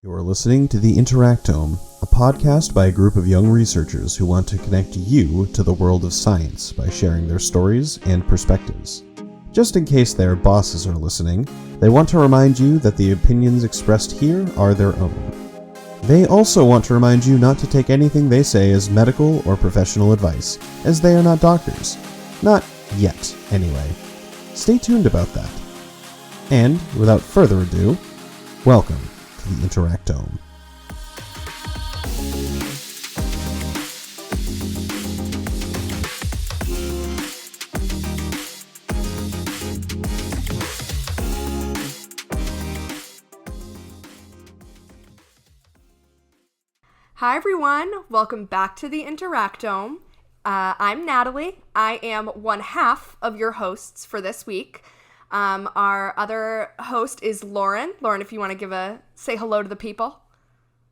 You're listening to the Interactome, a podcast by a group of young researchers who want to connect you to the world of science by sharing their stories and perspectives. Just in case their bosses are listening, they want to remind you that the opinions expressed here are their own. They also want to remind you not to take anything they say as medical or professional advice, as they are not doctors. Not yet, anyway. Stay tuned about that. And, without further ado, welcome to the Interactome. Hi everyone, welcome back to the Interactome. I'm Natalie. I am one half of your hosts for this week. Our other host is Lauren. Lauren, if you want to say hello to the people.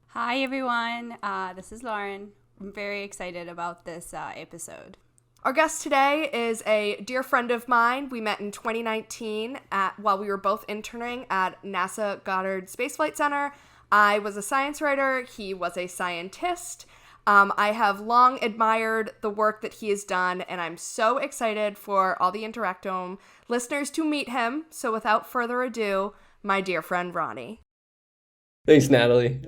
Hi everyone, this is Lauren. I'm very excited about this episode. Our guest today is a dear friend of mine. We met in 2019 while we were both interning at NASA Goddard Space Flight Center. I was a science writer, he was a scientist. I have long admired the work that he has done, and I'm so excited for all the Interactome listeners to meet him. So without further ado, my dear friend Ronnie. Thanks, Natalie.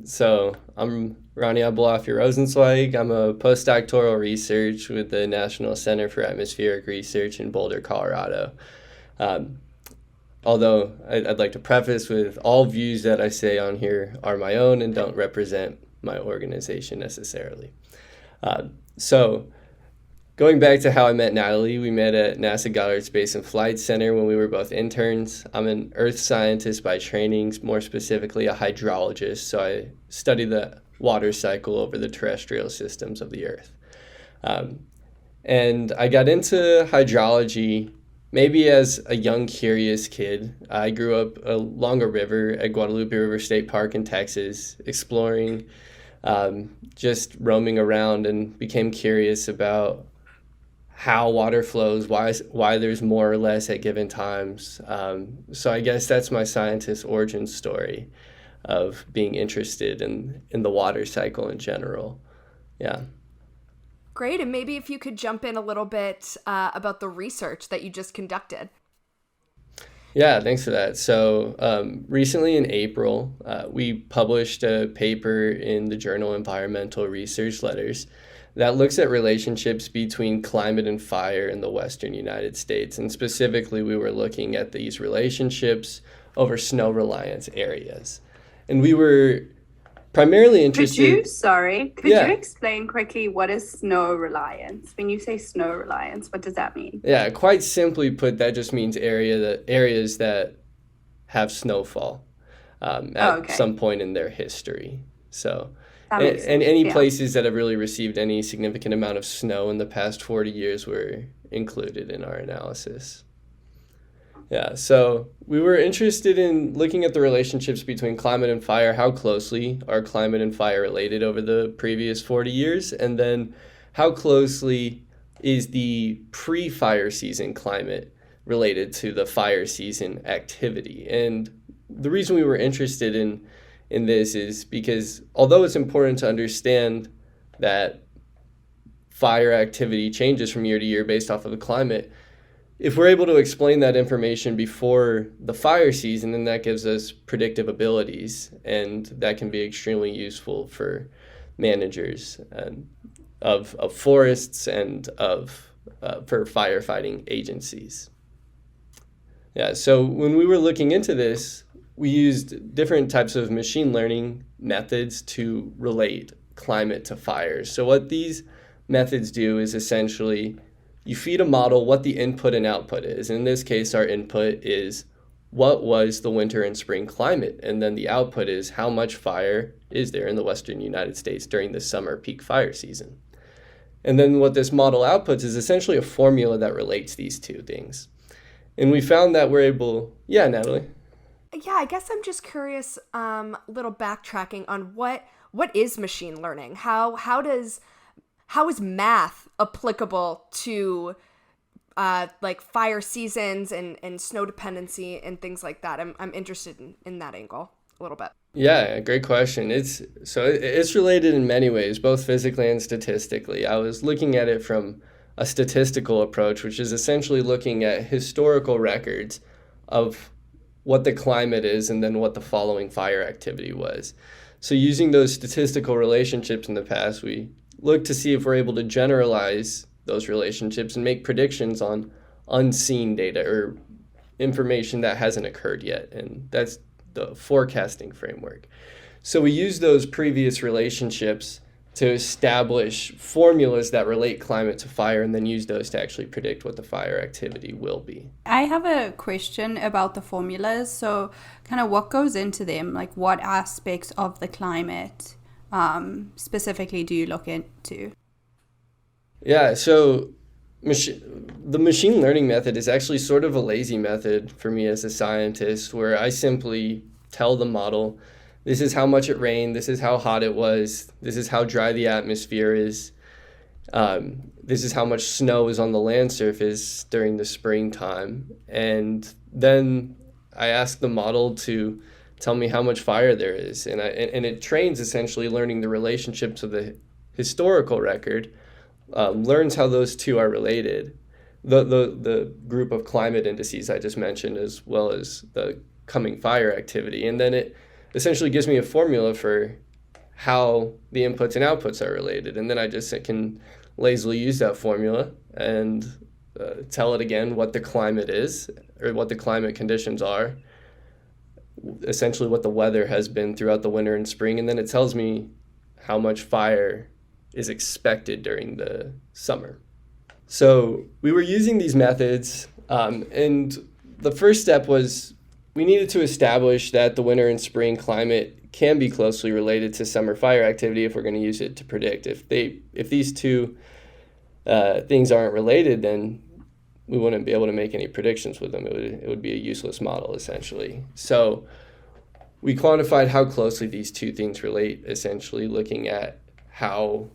So I'm Ronnie Abolafia-Rosenzweig. I'm a postdoctoral research with the National Center for Atmospheric Research in Boulder, Colorado. Although I'd like to preface with all views that I say on here are my own and don't represent my organization necessarily. So going back to how I met Natalie, we met at NASA Goddard Space and Flight Center when we were both interns. I'm an earth scientist by training, more specifically a hydrologist, so I study the water cycle over the terrestrial systems of the earth. And I got into hydrology maybe as a young, curious kid. I grew up along a river at Guadalupe River State Park in Texas, exploring, just roaming around, and became curious about how water flows, why there's more or less at given times. So I guess that's my scientist origin story of being interested in the water cycle in general. Yeah. Great, and maybe if you could jump in a little bit about the research that you just conducted. Yeah, thanks for that. So recently in April, we published a paper in the journal Environmental Research Letters that looks at relationships between climate and fire in the western United States. And specifically, we were looking at these relationships over snow reliance areas. And we were primarily interested... Could you explain quickly what is snow reliance? When you say snow reliance, what does that mean? Yeah, quite simply put, that just means areas that have snowfall at some point in their history. So, and any places that have really received any significant amount of snow in the past 40 years were included in our analysis. Yeah, so we were interested in looking at the relationships between climate and fire, how closely are climate and fire related over the previous 40 years, and then how closely is the pre-fire season climate related to the fire season activity. And the reason we were interested in this is because although it's important to understand that fire activity changes from year to year based off of the climate, if we're able to explain that information before the fire season, then that gives us predictive abilities, and that can be extremely useful for managers of forests and for firefighting agencies. Yeah, so when we were looking into this, we used different types of machine learning methods to relate climate to fires. So what these methods do is essentially you feed a model what the input and output is. In this case, our input is what was the winter and spring climate, and then the output is how much fire is there in the western United States during the summer peak fire season. And then what this model outputs is essentially a formula that relates these two things. And we found that we're able... Yeah, Natalie? Yeah, I guess I'm just curious, little backtracking on what is machine learning? How is math applicable to like fire seasons and snow dependency and things like that? I'm interested in that angle a little bit. Yeah, great question. It's related in many ways, both physically and statistically. I was looking at it from a statistical approach, which is essentially looking at historical records of what the climate is and then what the following fire activity was. So using those statistical relationships in the past, we look to see if we're able to generalize those relationships and make predictions on unseen data or information that hasn't occurred yet. And that's the forecasting framework. So we use those previous relationships to establish formulas that relate climate to fire and then use those to actually predict what the fire activity will be. I have a question about the formulas. So kind of what goes into them? Like what aspects of the climate specifically do you look into? Yeah, so the machine learning method is actually sort of a lazy method for me as a scientist, where I simply tell the model, this is how much it rained, this is how hot it was, this is how dry the atmosphere is, this is how much snow is on the land surface during the springtime. And then I ask the model to tell me how much fire there is. And it trains essentially learning the relationships of the historical record, learns how those two are related, the group of climate indices I just mentioned, as well as the coming fire activity. And then it essentially gives me a formula for how the inputs and outputs are related. And then I just can lazily use that formula and tell it again what the climate is, or what the climate conditions are, essentially what the weather has been throughout the winter and spring. And then it tells me how much fire is expected during the summer. So we were using these methods, and the first step was we needed to establish that the winter and spring climate can be closely related to summer fire activity if we're going to use it to predict. If these two things aren't related, then we wouldn't be able to make any predictions with them. It would be a useless model, essentially. So we quantified how closely these two things relate, essentially looking at how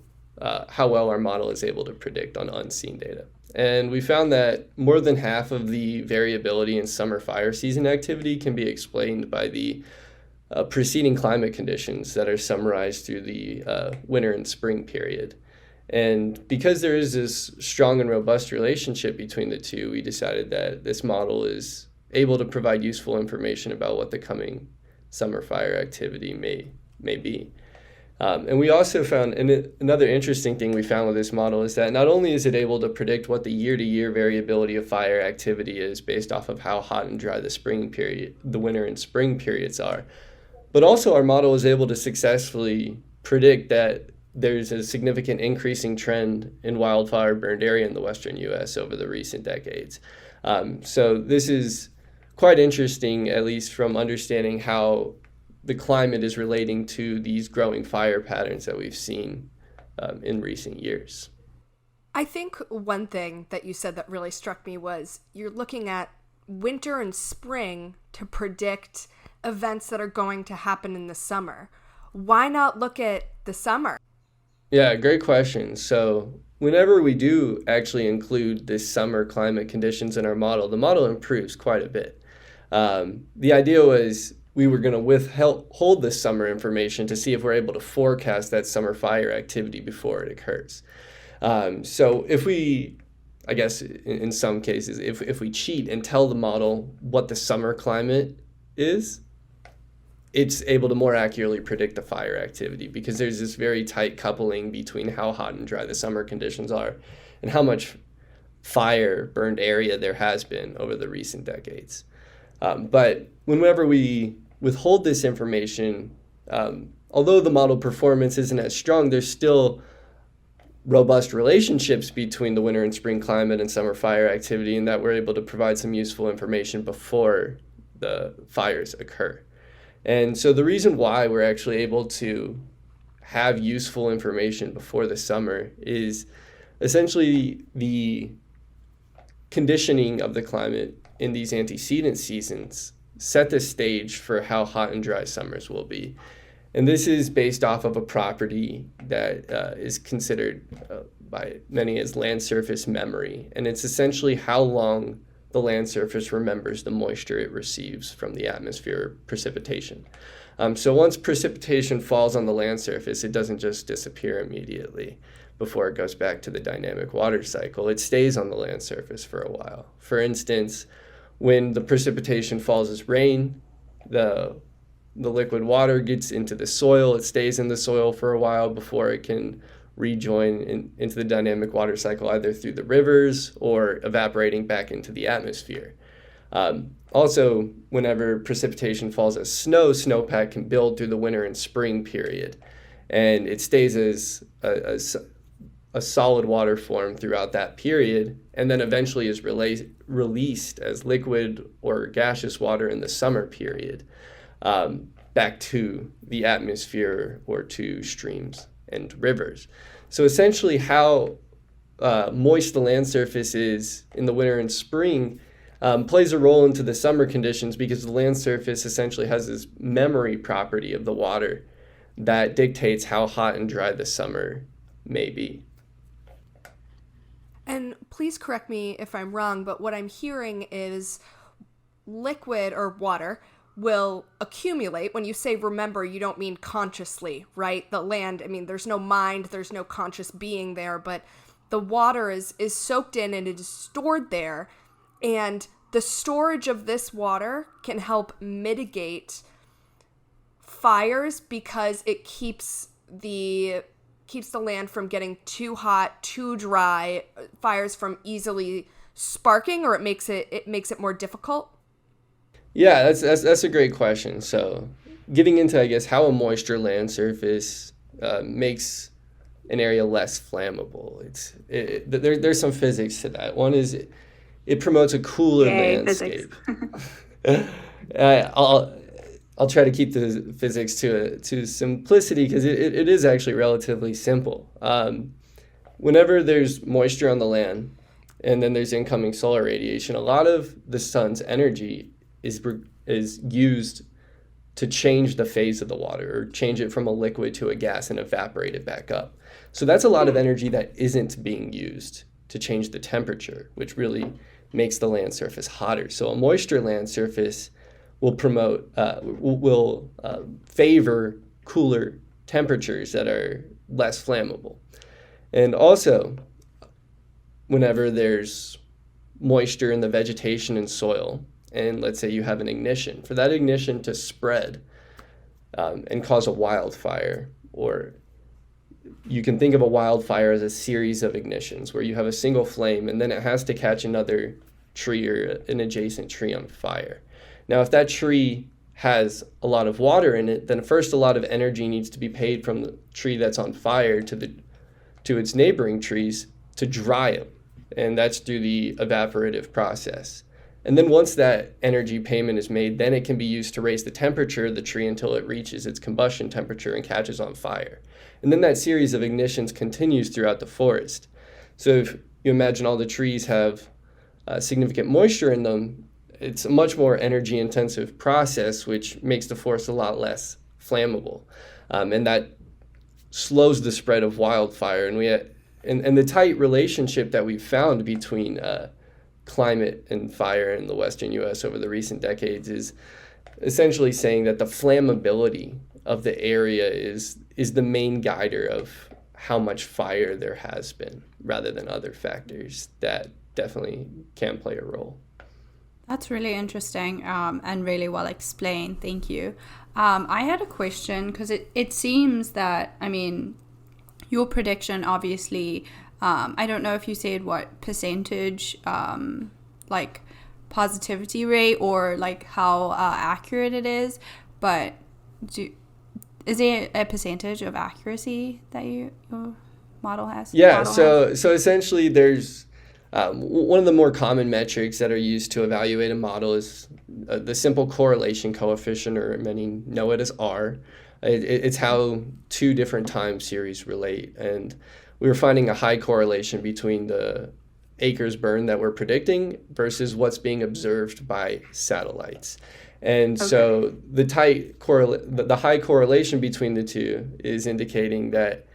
well our model is able to predict on unseen data. And we found that more than half of the variability in summer fire season activity can be explained by the preceding climate conditions that are summarized through the winter and spring period. And because there is this strong and robust relationship between the two, we decided that this model is able to provide useful information about what the coming summer fire activity may be. And we also found, and another interesting thing we found with this model is that not only is it able to predict what the year-to-year variability of fire activity is based off of how hot and dry the winter and spring periods are, but also our model is able to successfully predict that there's a significant increasing trend in wildfire burned area in the western U.S. over the recent decades. So this is quite interesting, at least from understanding how the climate is relating to these growing fire patterns that we've seen in recent years. I think one thing that you said that really struck me was you're looking at winter and spring to predict events that are going to happen in the summer. Why not look at the summer? Yeah, great question. So whenever we do actually include this summer climate conditions in our model, the model improves quite a bit. The idea was we were going to withhold this summer information to see if we're able to forecast that summer fire activity before it occurs. So if we, I guess in some cases, if we cheat and tell the model what the summer climate is, it's able to more accurately predict the fire activity, because there's this very tight coupling between how hot and dry the summer conditions are and how much fire burned area there has been over the recent decades. But whenever we withhold this information, although the model performance isn't as strong, there's still robust relationships between the winter and spring climate and summer fire activity, and that we're able to provide some useful information before the fires occur. And so the reason why we're actually able to have useful information before the summer is essentially the conditioning of the climate in these antecedent seasons set the stage for how hot and dry summers will be. And this is based off of a property that is considered by many as land surface memory. And it's essentially how long the land surface remembers the moisture it receives from the atmosphere precipitation. So once precipitation falls on the land surface, it doesn't just disappear immediately before it goes back to the dynamic water cycle. It stays on the land surface for a while. For instance, when the precipitation falls as rain, the liquid water gets into the soil. It stays in the soil for a while before it can rejoin into the dynamic water cycle, either through the rivers or evaporating back into the atmosphere. Also, whenever precipitation falls as snow, snowpack can build through the winter and spring period, and it stays as a solid water form throughout that period, and then eventually is released as liquid or gaseous water in the summer period, back to the atmosphere or to streams and rivers. So essentially how moist the land surface is in the winter and spring plays a role into the summer conditions, because the land surface essentially has this memory property of the water that dictates how hot and dry the summer may be. And please correct me if I'm wrong, but what I'm hearing is liquid or water will accumulate. When you say remember, you don't mean consciously, right? The land, I mean, there's no mind, there's no conscious being there, but the water is soaked in and it is stored there. And the storage of this water can help mitigate fires because it keeps the land from getting too hot, too dry, fires from easily sparking, or it makes it more difficult? Yeah, that's a great question. So getting into, I guess, how a moisture land surface makes an area less flammable. There's some physics to that. One is it promotes a cooler landscape. I'll try to keep the physics to simplicity, because it is actually relatively simple. Whenever there's moisture on the land and then there's incoming solar radiation, a lot of the sun's energy is used to change the phase of the water, or change it from a liquid to a gas and evaporate it back up. So that's a lot of energy that isn't being used to change the temperature, which really makes the land surface hotter. So a moisture land surface will favor cooler temperatures that are less flammable. And also, whenever there's moisture in the vegetation and soil, and let's say you have an ignition, for that ignition to spread and cause a wildfire, or you can think of a wildfire as a series of ignitions where you have a single flame and then it has to catch another tree or an adjacent tree on fire. Now, if that tree has a lot of water in it, then first a lot of energy needs to be paid from the tree that's on fire to its neighboring trees to dry them, and that's through the evaporative process. And then once that energy payment is made, then it can be used to raise the temperature of the tree until it reaches its combustion temperature and catches on fire. And then that series of ignitions continues throughout the forest. So if you imagine all the trees have significant moisture in them, it's a much more energy intensive process, which makes the forest a lot less flammable. And that slows the spread of wildfire. And the tight relationship that we've found between climate and fire in the Western U.S. over the recent decades is essentially saying that the flammability of the area is the main guider of how much fire there has been, rather than other factors that definitely can play a role. That's really interesting and really well explained. Thank you. I had a question, because it seems that, I mean, your prediction, obviously, I don't know if you said what percentage, like positivity rate, or like how accurate it is, but is there a percentage of accuracy that your model has? Yeah, so essentially there's one of the more common metrics that are used to evaluate a model is the simple correlation coefficient, or many know it as R. It's how two different time series relate, and we were finding a high correlation between the acres burned that we're predicting versus what's being observed by satellites. And so the high correlation between the two is indicating that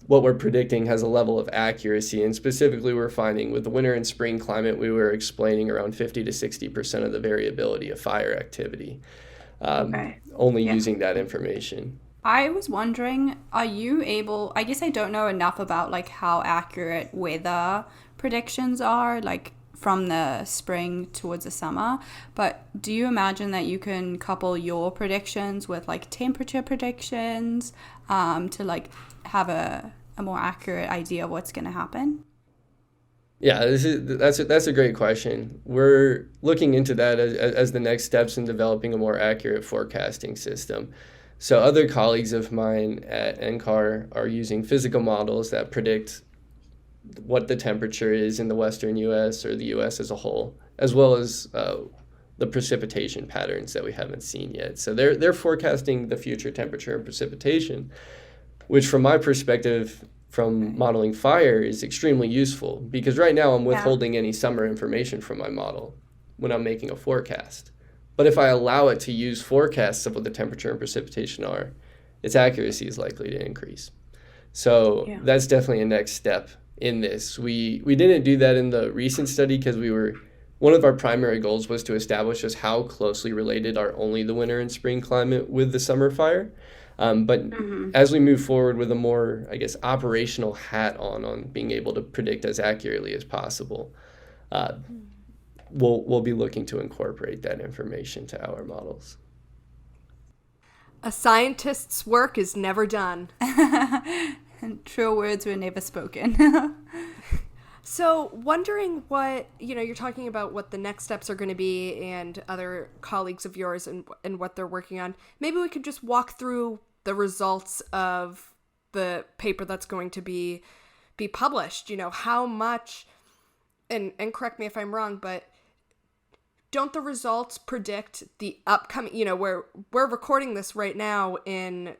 what we're predicting has a level of accuracy. And specifically, we're finding with the winter and spring climate, we were explaining around 50 to 60% of the variability of fire activity. only using that information. I was wondering, are you able, I guess I don't know enough about like how accurate weather predictions are, like from the spring towards the summer, but do you imagine that you can couple your predictions with like temperature predictions to like have a more accurate idea of what's going to happen? Yeah, that's a great question. We're looking into that as the next steps in developing a more accurate forecasting system. So other colleagues of mine at NCAR are using physical models that predict what the temperature is in the Western U.S. or the U.S. as a whole, as well as the precipitation patterns that we haven't seen yet. So they're forecasting the future temperature and precipitation, which from my perspective from modeling fire is extremely useful, because right now I'm withholding any summer information from my model when I'm making a forecast. But if I allow it to use forecasts of what the temperature and precipitation are, its accuracy is likely to increase. So that's definitely a next step in this. We didn't do that in the recent study because one of our primary goals was to establish just how closely related are only the winter and spring climate with the summer fire. But as we move forward with a more, I guess, operational hat on being able to predict as accurately as possible, we'll be looking to incorporate that information to our models. A scientist's work is never done. And true words were never spoken. So wondering what, you're talking about what the next steps are going to be and other colleagues of yours and what they're working on. Maybe we could just walk through the results of the paper that's going to be published. How much, and correct me if I'm wrong, but don't the results predict the upcoming, we're recording this right now in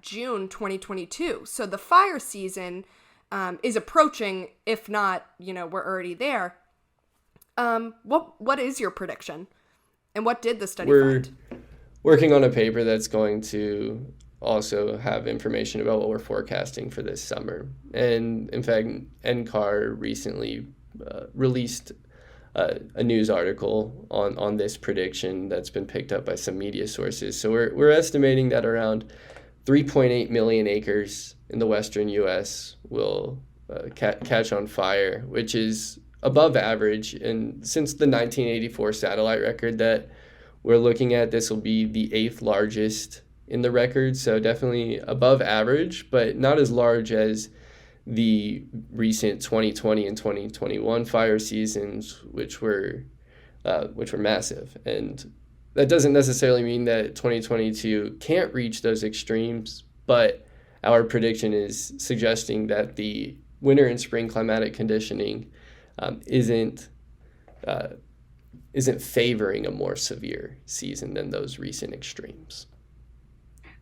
June 2022. So the fire season is approaching, if not, we're already there. What is your prediction? And what did the study find? We're working on a paper that's going to also have information about what we're forecasting for this summer. And in fact, NCAR recently released a news article on this prediction that's been picked up by some media sources. So we're estimating that around 3.8 million acres in the western U.S. will catch on fire, which is above average. And since the 1984 satellite record that we're looking at, this will be the 8th largest in the record. So definitely above average, but not as large as the recent 2020 and 2021 fire seasons, which were massive. And that doesn't necessarily mean that 2022 can't reach those extremes, but our prediction is suggesting that the winter and spring climatic conditioning isn't favoring a more severe season than those recent extremes.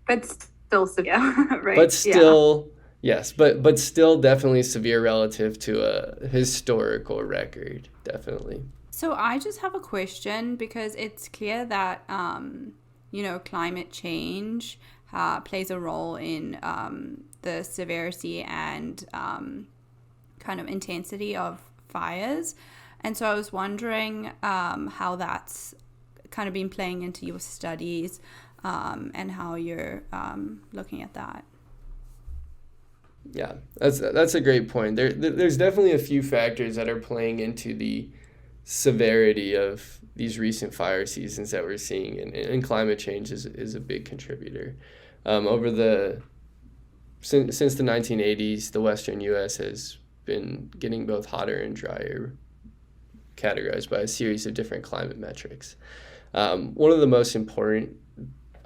But still severe, right? But still, yes, but still definitely severe relative to a historical record, definitely. So I just have a question, because it's clear that, climate change plays a role in the severity and kind of intensity of fires. And so I was wondering how that's kind of been playing into your studies and how you're looking at that. Yeah, that's a great point. There's definitely a few factors that are playing into the severity of these recent fire seasons that we're seeing, and climate change is a big contributor. Since the 1980s, the western U.S. has been getting both hotter and drier, categorized by a series of different climate metrics. One of the most important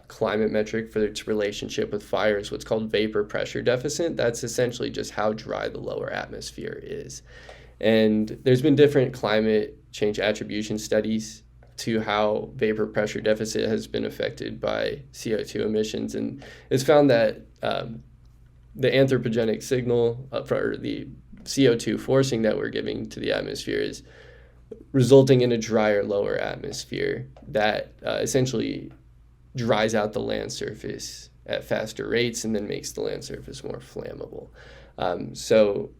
climate metric for its relationship with fire is what's called vapor pressure deficit. That's essentially just how dry the lower atmosphere is. And there's been different climate change attribution studies to how vapor pressure deficit has been affected by CO2 emissions. And it's found that the anthropogenic signal for the CO2 forcing that we're giving to the atmosphere is resulting in a drier lower atmosphere that essentially dries out the land surface at faster rates and then makes the land surface more flammable. So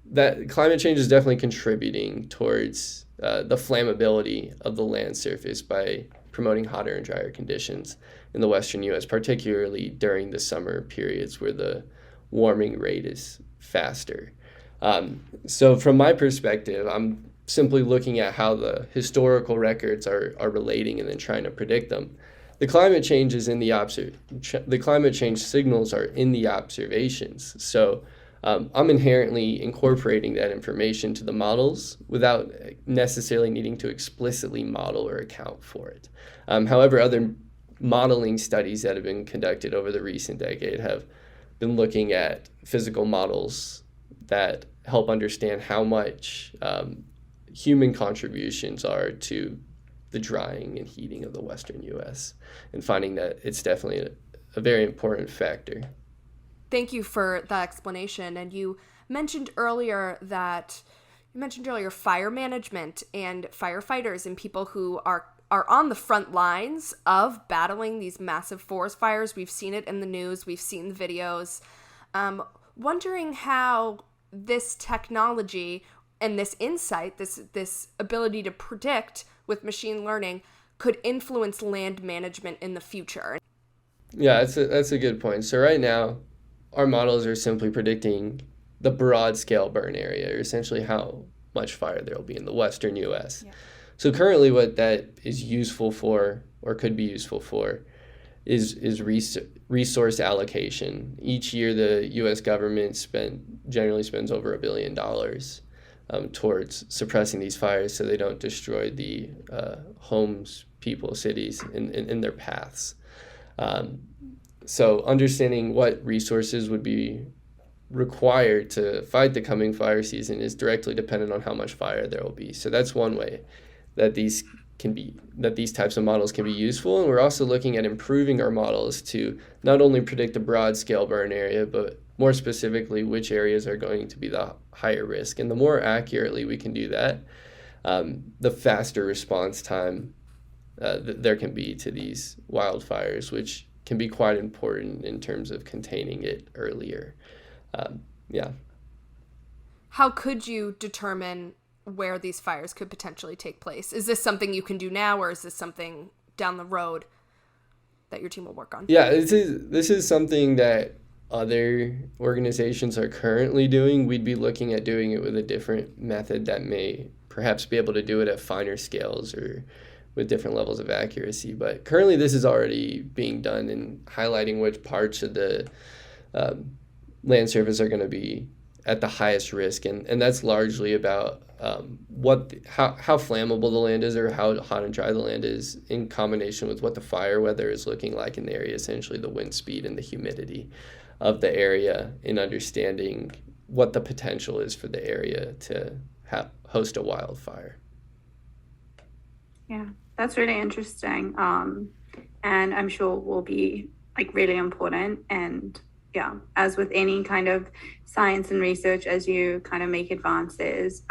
that climate change is definitely contributing towards the flammability of the land surface by promoting hotter and drier conditions in the western U.S., particularly during the summer periods where the warming rate is faster. So from my perspective, I'm simply looking at how the historical records are relating and then trying to predict them. The climate change is in the climate change signals are in the observations. So I'm inherently incorporating that information to the models without necessarily needing to explicitly model or account for it. However, other modeling studies that have been conducted over the recent decade have been looking at physical models that help understand how much human contributions are to the drying and heating of the western U.S. and finding that it's definitely a very important factor. Thank you for that explanation. And you mentioned earlier fire management and firefighters and people who are on the front lines of battling these massive forest fires. We've seen it in the news. We've seen the videos. Wondering how this technology and this insight, this ability to predict with machine learning could influence land management in the future. Yeah, that's a good point. So right now, our models are simply predicting the broad scale burn area, or essentially how much fire there will be in the western U.S. Yeah. So currently what that is useful for, or could be useful for, is resource allocation. Each year the U.S. government generally spends over $1 billion towards suppressing these fires so they don't destroy the homes, people, cities in their paths. So understanding what resources would be required to fight the coming fire season is directly dependent on how much fire there will be. So that's one way that these types of models can be useful. And we're also looking at improving our models to not only predict the broad scale burn area, but more specifically which areas are going to be the higher risk. And the more accurately we can do that, the faster response time there can be to these wildfires, which can be quite important in terms of containing it earlier. How could you determine where these fires could potentially take place? Is this something you can do now, or is this something down the road that your team will work on? Yeah, this is something that other organizations are currently doing. We'd be looking at doing it with a different method that may perhaps be able to do it at finer scales or with different levels of accuracy. But currently this is already being done and highlighting which parts of the land surface are going to be at the highest risk. And that's largely about how flammable the land is, or how hot and dry the land is, in combination with what the fire weather is looking like in the area, essentially the wind speed and the humidity of the area, in understanding what the potential is for the area to host a wildfire. Yeah, that's really interesting. And I'm sure will be really important. And yeah, as with any kind of science and research, as you kind of make advances,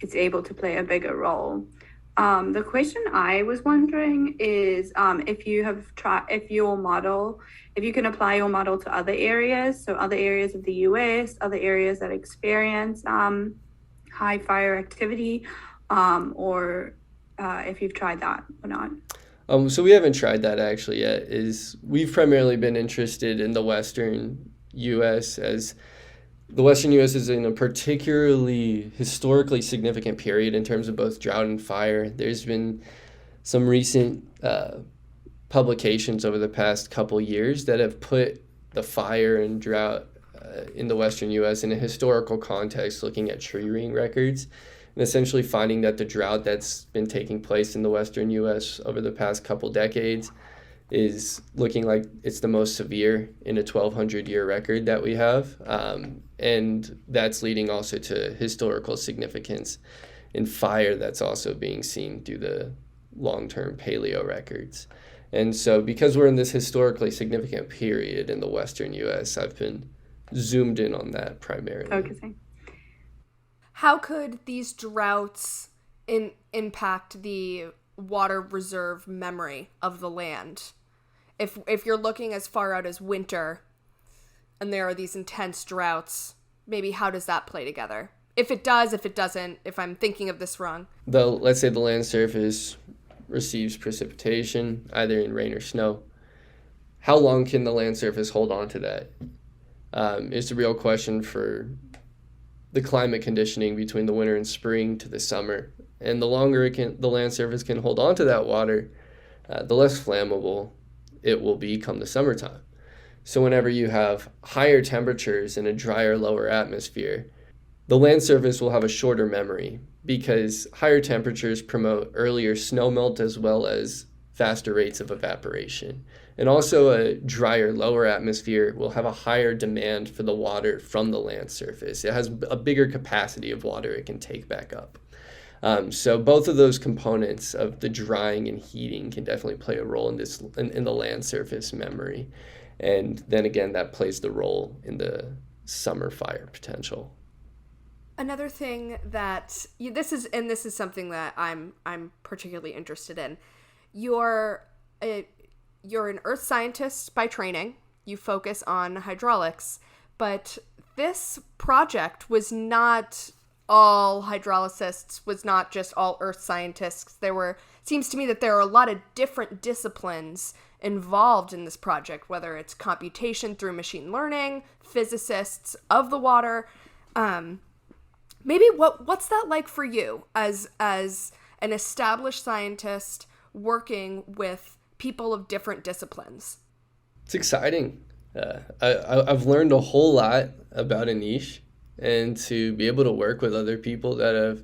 it's able to play a bigger role. The question I was wondering is if you can apply your model to other areas, so other areas of the US, other areas that experience high fire activity, or if you've tried that or not. So we haven't tried that actually yet. We've primarily been interested in the Western U.S. as the Western U.S. is in a particularly historically significant period in terms of both drought and fire. There's been some recent publications over the past couple years that have put the fire and drought in the Western U.S. in a historical context, looking at tree ring records, and essentially finding that the drought that's been taking place in the Western U.S. over the past couple decades is looking like it's the most severe in a 1,200-year record that we have. And that's leading also to historical significance in fire that's also being seen through the long-term paleo records. And so because we're in this historically significant period in the Western U.S., I've been zoomed in on that primarily. Focusing. How could these droughts impact the water reserve memory of the land? If you're looking as far out as winter and there are these intense droughts, maybe how does that play together? If it does, if it doesn't, if I'm thinking of this wrong. Let's say the land surface receives precipitation, either in rain or snow. How long can the land surface hold on to that? Is the real question for the climate conditioning between the winter and spring to the summer. And the longer the land surface can hold on to that water, the less flammable it will be come the summertime. So whenever you have higher temperatures in a drier, lower atmosphere, the land surface will have a shorter memory because higher temperatures promote earlier snow melt as well as faster rates of evaporation. And also a drier, lower atmosphere will have a higher demand for the water from the land surface. It has a bigger capacity of water it can take back up. So both of those components of the drying and heating can definitely play a role in the land surface memory. And then again, that plays the role in the summer fire potential. Another thing that this is something that I'm particularly interested in. You're an earth scientist by training. You focus on hydraulics, but this project was not all hydraulicists, was not just all earth scientists. Seems to me that there are a lot of different disciplines involved in this project, whether it's computation through machine learning, physicists of the water. Maybe what's that like for you as an established scientist working with people of different disciplines? It's exciting. I've learned a whole lot about a niche, and to be able to work with other people that have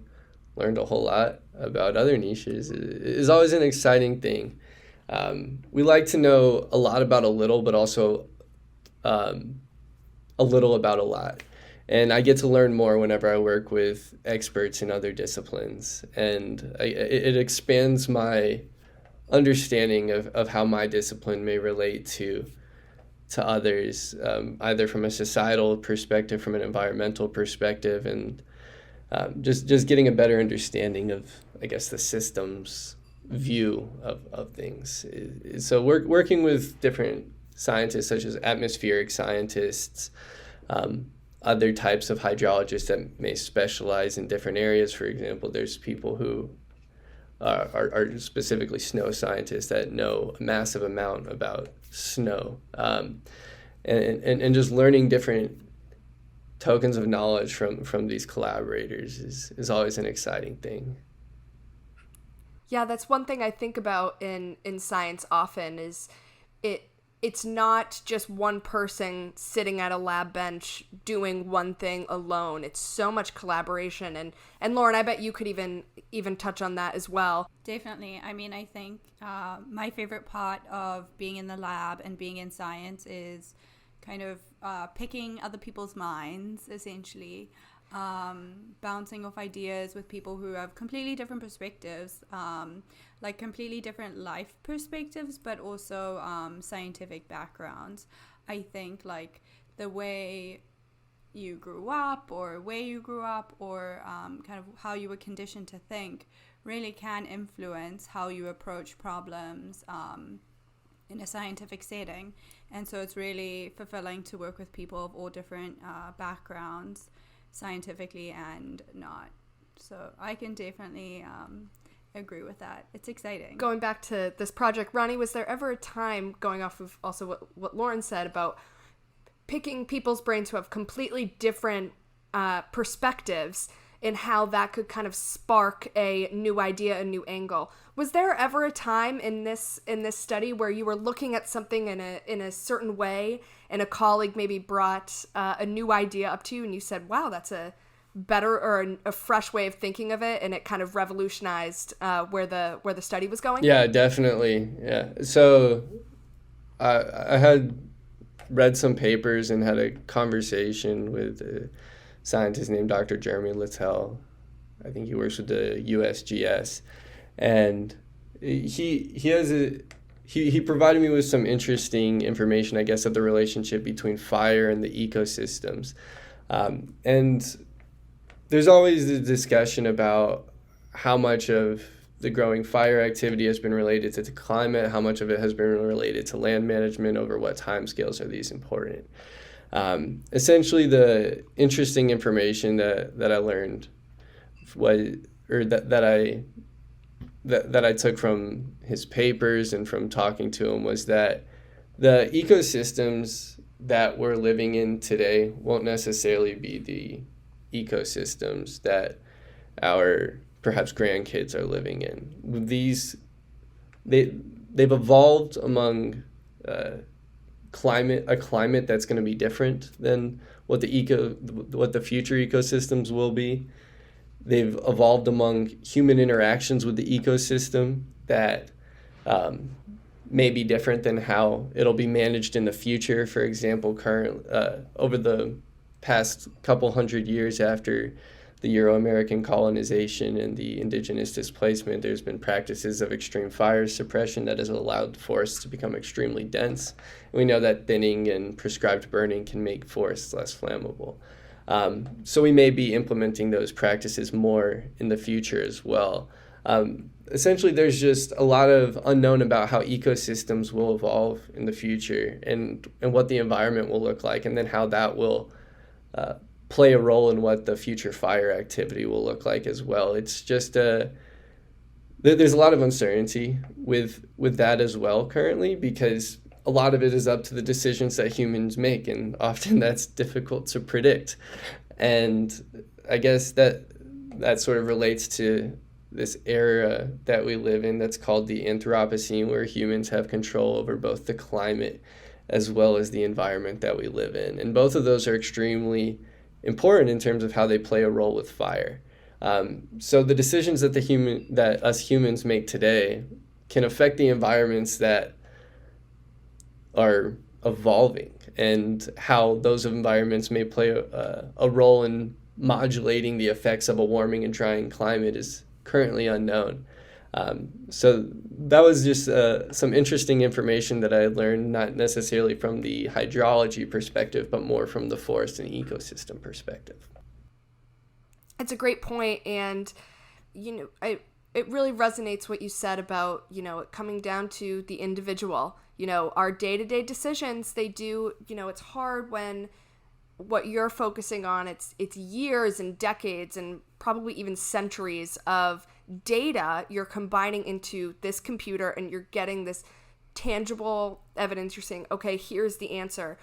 learned a whole lot about other niches is always an exciting thing. We like to know a lot about a little, but also a little about a lot. And I get to learn more whenever I work with experts in other disciplines. And it expands my understanding of how my discipline may relate to others, either from a societal perspective, from an environmental perspective, and just getting a better understanding of, I guess, the system's view of things. So working with different scientists, such as atmospheric scientists, other types of hydrologists that may specialize in different areas. For example, there's people who are specifically snow scientists that know a massive amount about snow, and just learning different tokens of knowledge from these collaborators is always an exciting thing. Yeah, that's one thing I think about in science often is it's not just one person sitting at a lab bench doing one thing alone. It's so much collaboration. And Lauren, I bet you could even touch on that as well. Definitely. I mean, I think my favorite part of being in the lab and being in science is kind of picking other people's minds, essentially. Bouncing off ideas with people who have completely different perspectives, like completely different life perspectives, but also scientific backgrounds. I think like the way you grew up or where you grew up or kind of how you were conditioned to think really can influence how you approach problems in a scientific setting. And so it's really fulfilling to work with people of all different backgrounds, scientifically and not. So I can definitely agree with that. It's exciting. Going back to this project, Ronnie, was there ever a time, going off of also what Lauren said about picking people's brains who have completely different perspectives in how that could kind of spark a new idea, a new angle? Was there ever a time in this study where you were looking at something in a certain way and a colleague maybe brought a new idea up to you and you said, wow, that's a better or a fresh way of thinking of it, and it kind of revolutionized where the study was going? Yeah, definitely. Yeah. So I had read some papers and had a conversation with a scientist named Dr. Jeremy Littell. I think he works with the USGS. And he provided me with some interesting information, I guess, of the relationship between fire and the ecosystems. And there's always the discussion about how much of the growing fire activity has been related to the climate, how much of it has been related to land management, over what timescales are these important. Essentially, the interesting information that I learned that I that I took from his papers and from talking to him was that the ecosystems that we're living in today won't necessarily be the ecosystems that our perhaps grandkids are living in. They've evolved among a climate that's going to be different than what the future ecosystems will be. They've evolved among human interactions with the ecosystem that may be different than how it'll be managed in the future. For example, over the past couple hundred years after the Euro-American colonization and the indigenous displacement, there's been practices of extreme fire suppression that has allowed forests to become extremely dense. And we know that thinning and prescribed burning can make forests less flammable. So we may be implementing those practices more in the future as well. Essentially, there's just a lot of unknown about how ecosystems will evolve in the future and what the environment will look like, and then how that will play a role in what the future fire activity will look like as well. It's just there's a lot of uncertainty with that as well currently, because a lot of it is up to the decisions that humans make, and often that's difficult to predict. And I guess that sort of relates to this era that we live in that's called the Anthropocene, where humans have control over both the climate as well as the environment that we live in. And both of those are extremely important in terms of how they play a role with fire. So the decisions that us humans make today can affect the environments that are evolving, and how those environments may play a role in modulating the effects of a warming and drying climate is currently unknown. So that was just some interesting information that I learned, not necessarily from the hydrology perspective, but more from the forest and ecosystem perspective. It's a great point, and it really resonates what you said about it coming down to the individual. Our day-to-day decisions, they do, it's hard when what you're focusing on, it's years and decades and probably even centuries of data you're combining into this computer, and you're getting this tangible evidence. You're saying, okay, here's the answer.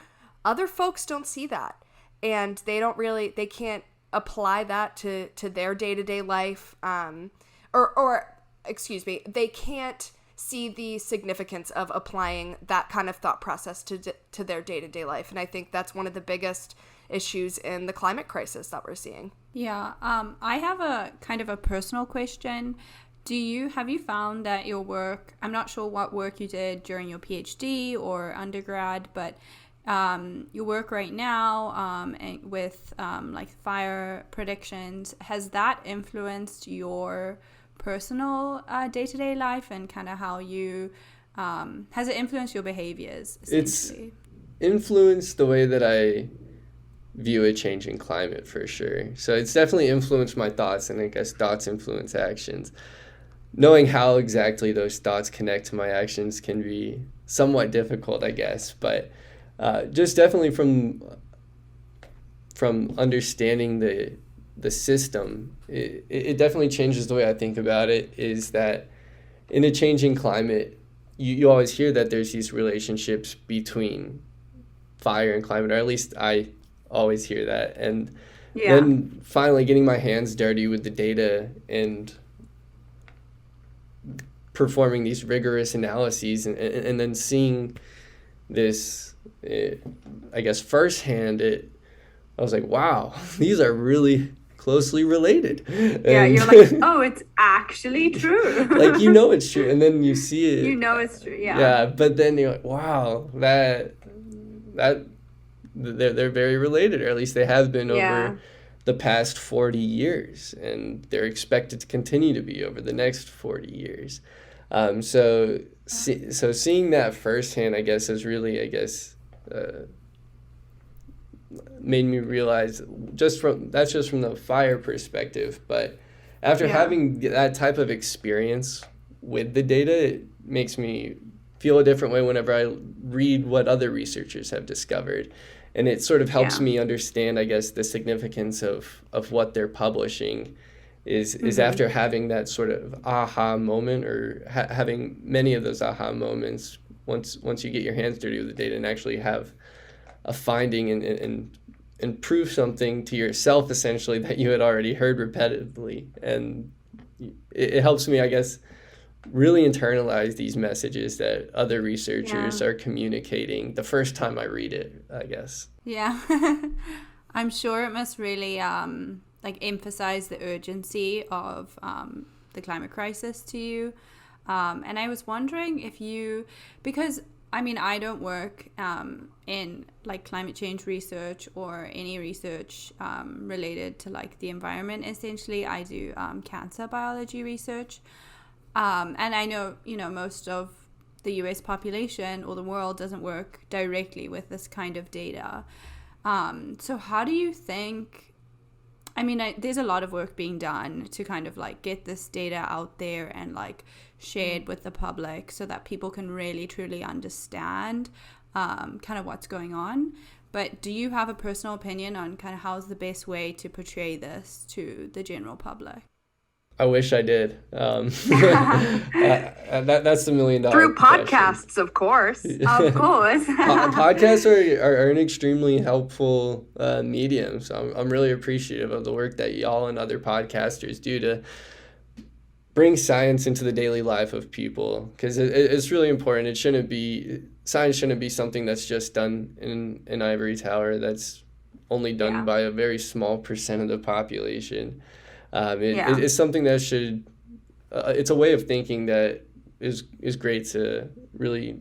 Other folks don't see that, and they can't apply that to their day-to-day life, they can't see the significance of applying that kind of thought process to their day-to-day life. And I think that's one of the biggest issues in the climate crisis that we're seeing. Yeah, I have a kind of a personal question. Have you found that your work, I'm not sure what work you did during your PhD or undergrad, but your work right now with like fire predictions, has that influenced your personal day-to-day life, and kind of how you has it influenced your behaviors essentially? It's influenced the way that I view a changing climate, for sure. So it's definitely influenced my thoughts, and I guess thoughts influence actions. Knowing how exactly those thoughts connect to my actions can be somewhat difficult, I guess, but just definitely from understanding the system, it definitely changes the way I think about it. Is that in a changing climate, you always hear that there's these relationships between fire and climate, or at least I always hear that. And then finally getting my hands dirty with the data and performing these rigorous analyses, and then seeing this, I guess, firsthand, I was like, wow, these are really closely related. Yeah, and you're like, oh, it's actually true. Like, it's true, and then you see it. It's true, yeah. Yeah, but then you're like, wow, that they're very related, or at least they have been over the past 40 years, and they're expected to continue to be over the next 40 years. So seeing that firsthand, I guess, is really, made me realize that's just from the fire perspective. But after having that type of experience with the data, it makes me feel a different way whenever I read what other researchers have discovered. And it sort of helps me understand, I guess, the significance of what they're publishing is after having that sort of aha moment, or having many of those aha moments, once you get your hands dirty with the data and actually have a finding and prove something to yourself, essentially, that you had already heard repetitively. And it helps me, I guess, really internalize these messages that other researchers are communicating the first time I read it, I guess. Yeah. I'm sure it must really emphasize the urgency of the climate crisis to you. And I was wondering if you, because I don't work in like climate change research or any research related to like the environment. Essentially, I do cancer biology research. And I know, most of the US population or the world doesn't work directly with this kind of data. So how do you think, there's a lot of work being done to kind of like get this data out there and like shared with the public so that people can really truly understand kind of what's going on. But do you have a personal opinion on kind of how's the best way to portray this to the general public? I wish I did. That's the $1 million through question. Podcasts, of course. Of course. Podcasts are an extremely helpful medium. So I'm really appreciative of the work that y'all and other podcasters do to bring science into the daily life of people, because it's really important. Science shouldn't be something that's just done in an ivory tower, that's only done by a very small percent of the population. It's something that should, it's a way of thinking that is great to really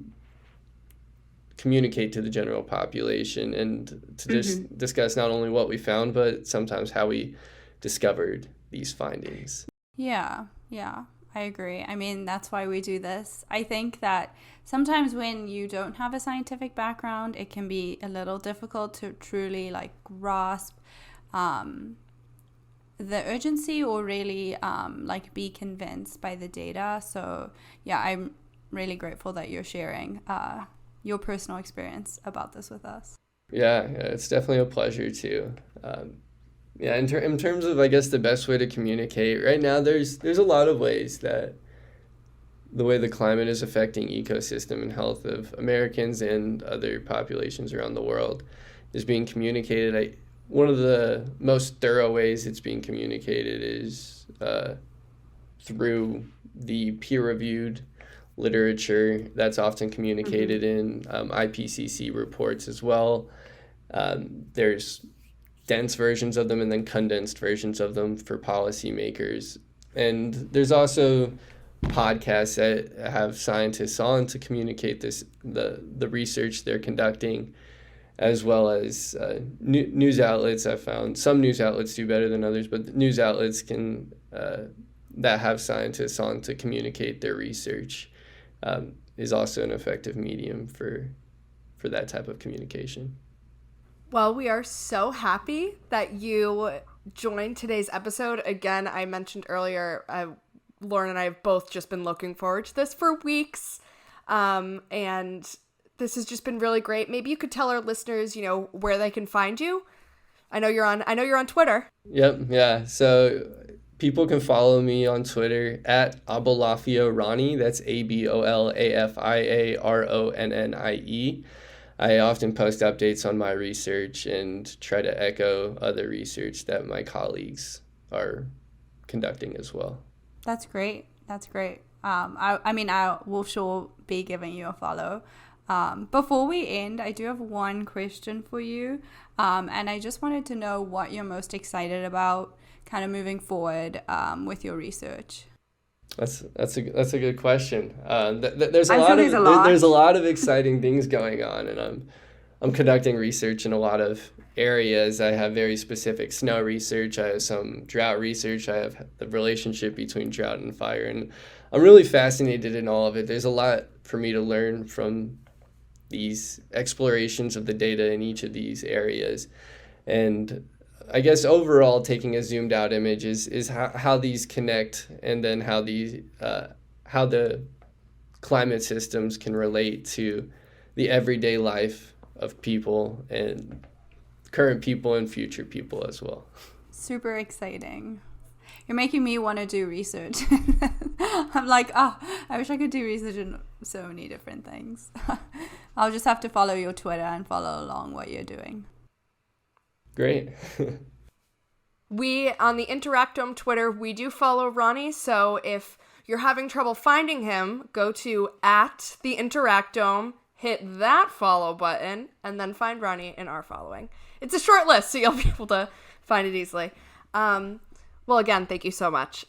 communicate to the general population, and to just discuss not only what we found, but sometimes how we discovered these findings. Yeah, I agree. That's why we do this. I think that sometimes when you don't have a scientific background, it can be a little difficult to truly like grasp the urgency or really be convinced by the data. So yeah, I'm really grateful that you're sharing your personal experience about this with us. Yeah, it's definitely a pleasure too. In terms of, I guess, the best way to communicate right now, there's a lot of ways that the way the climate is affecting ecosystem and health of Americans and other populations around the world is being communicated. One of the most thorough ways it's being communicated is through the peer-reviewed literature that's often communicated in IPCC reports as well. There's dense versions of them and then condensed versions of them for policymakers. And there's also podcasts that have scientists on to communicate the research they're conducting, as well as news outlets. I've found some news outlets do better than others, but news outlets can that have scientists on to communicate their research is also an effective medium for that type of communication. Well, we are so happy that you joined today's episode. Again, I mentioned earlier, Lauren and I have both just been looking forward to this for weeks. And this has just been really great. Maybe you could tell our listeners, where they can find you. I know you're on Twitter. Yep. Yeah. So people can follow me on Twitter at Abolafia-Ronnie. That's ABOLAFIARONNIE. I often post updates on my research and try to echo other research that my colleagues are conducting as well. That's great. I will sure be giving you a follow. Before we end, I do have one question for you. And I just wanted to know what you're most excited about kind of moving forward with your research. That's a good question. There's a lot of exciting things going on, and I'm conducting research in a lot of areas. I have very specific snow research. I have some drought research. I have the relationship between drought and fire, and I'm really fascinated in all of it. There's a lot for me to learn from these explorations of the data in each of these areas, and I guess overall, taking a zoomed out image is how these connect, and then how the climate systems can relate to the everyday life of people, and current people and future people as well. Super exciting. You're making me want to do research. I'm like, I wish I could do research in so many different things. I'll just have to follow your Twitter and follow along what you're doing. Great. We, on the Interactome Twitter, we do follow Ronnie, so if you're having trouble finding him, go to @the_Interactome, hit that follow button, and then find Ronnie in our following. It's a short list, so you'll be able to find it easily. Well, again, thank you so much.